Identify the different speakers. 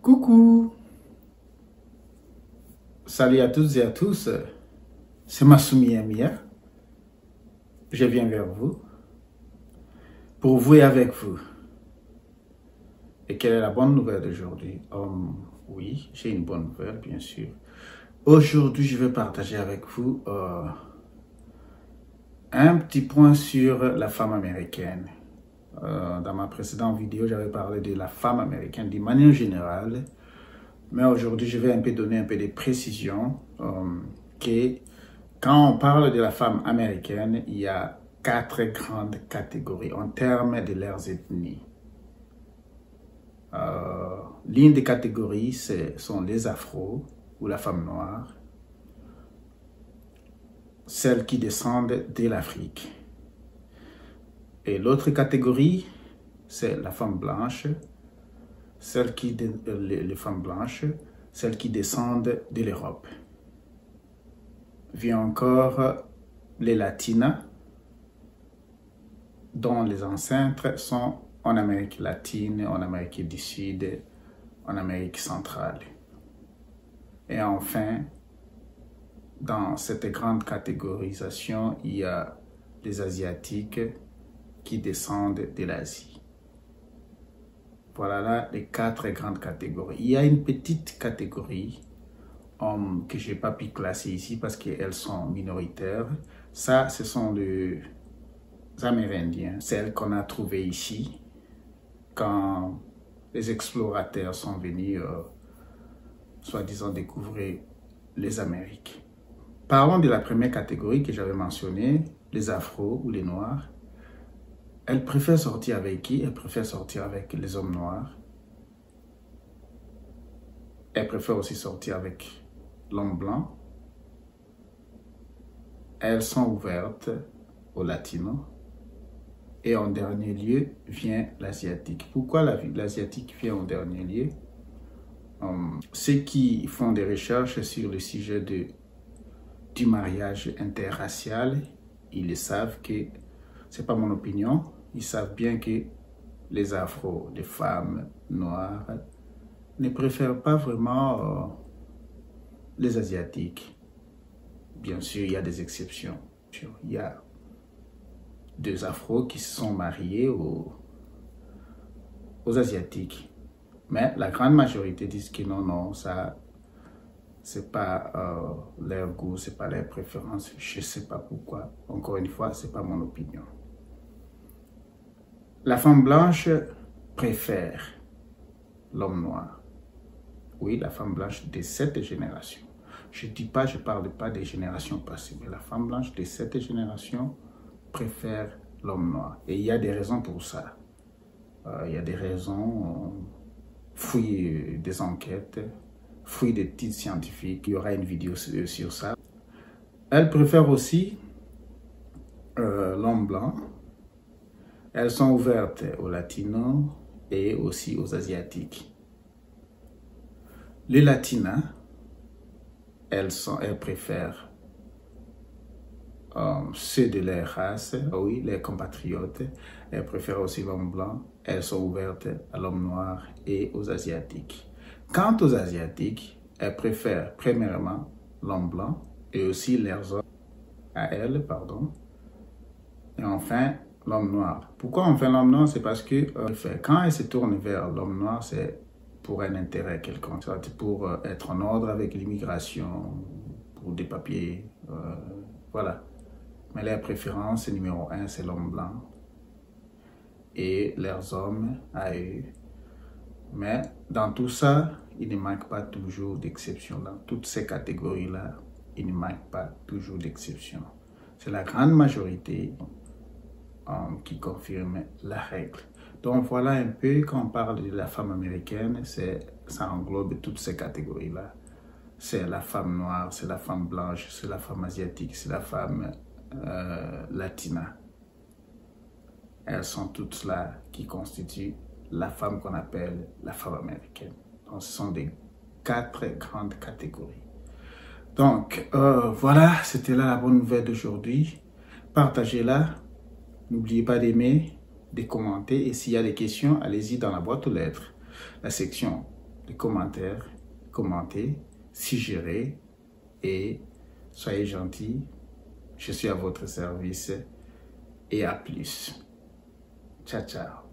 Speaker 1: Coucou, salut à toutes et à tous, c'est Massoumi Amia. Je viens vers vous pour vous et avec vous. Et quelle est la bonne nouvelle d'aujourd'hui? Oui, j'ai une bonne nouvelle, bien sûr. Aujourd'hui, je vais partager avec vous un petit point sur la femme américaine. Dans ma précédente vidéo, j'avais parlé de la femme américaine d'une manière générale. Mais aujourd'hui, je vais donner un peu de précisions que quand on parle de la femme américaine, il y a 4 grandes catégories en termes de leurs ethnies. L'une des catégories, sont les afros ou la femme noire, celles qui descendent de l'Afrique. Et l'autre catégorie, c'est la femme blanche, les femmes blanches, celles qui descendent de l'Europe. Vient encore les latinas, dont les ancêtres sont en Amérique latine, en Amérique du Sud, en Amérique centrale. Et enfin, dans cette grande catégorisation, il y a les Asiatiques qui descendent de l'Asie. Voilà là les 4 grandes catégories. Il y a une petite catégorie que je n'ai pas pu classer ici parce qu'elles sont minoritaires. Ça, ce sont les Amérindiens, celles qu'on a trouvées ici quand les explorateurs sont venus, soi-disant, découvrir les Amériques. Parlons de la première catégorie que j'avais mentionnée, les Afros ou les Noirs. Elle préfère sortir avec qui? Elle préfère sortir avec les hommes noirs. Elle préfère aussi sortir avec l'homme blanc. Elles sont ouvertes aux latinos. Et en dernier lieu vient l'asiatique. Pourquoi l'asiatique vient en dernier lieu? Ceux qui font des recherches sur le sujet du mariage interracial, ils le savent que, c'est pas mon opinion, ils savent bien que les afros, les femmes noires, ne préfèrent pas vraiment les asiatiques. Bien sûr, il y a des exceptions. Il y a 2 afros qui se sont mariés aux asiatiques. Mais la grande majorité disent que non, ça, c'est pas leur goût, c'est pas leur préférence. Je sais pas pourquoi. Encore une fois, c'est pas mon opinion. La femme blanche préfère l'homme noir. Oui, la femme blanche de cette génération. Je parle pas des générations passées, mais la femme blanche de cette génération préfère l'homme noir. Et il y a des raisons pour ça. Il y a des raisons, fouillez des enquêtes, fouillez des titres scientifiques. Il y aura une vidéo sur ça. Elle préfère aussi l'homme blanc. Elles sont ouvertes aux latinos et aussi aux asiatiques. Les latinas, elles préfèrent ceux de leur race, oui, les compatriotes. Elles préfèrent aussi l'homme blanc. Elles sont ouvertes à l'homme noir et aux asiatiques. Quant aux asiatiques, elles préfèrent premièrement l'homme blanc et aussi leurs hommes à elles, pardon. Et enfin, l'homme noir. Pourquoi on fait l'homme noir? C'est parce que quand elles se tournent vers l'homme noir, c'est pour un intérêt quelconque, soit pour être en ordre avec l'immigration, pour des papiers, voilà. Mais leur préférence numéro 1, c'est l'homme blanc et leurs hommes à eux. Mais dans tout ça, il ne manque pas toujours d'exceptions. Dans toutes ces catégories-là, il ne manque pas toujours d'exceptions. C'est la grande majorité qui confirme la règle. Donc voilà un peu, quand on parle de la femme américaine, ça englobe toutes ces catégories-là. C'est la femme noire, c'est la femme blanche, c'est la femme asiatique, c'est la femme latina. Elles sont toutes là qui constituent la femme qu'on appelle la femme américaine. Donc ce sont des 4 grandes catégories. Donc voilà, c'était là la bonne nouvelle d'aujourd'hui. Partagez-la. N'oubliez pas d'aimer, de commenter, et s'il y a des questions, allez-y dans la boîte aux lettres, la section les commentaires, commentez, suggérez et soyez gentils. Je suis à votre service et à plus. Ciao, ciao.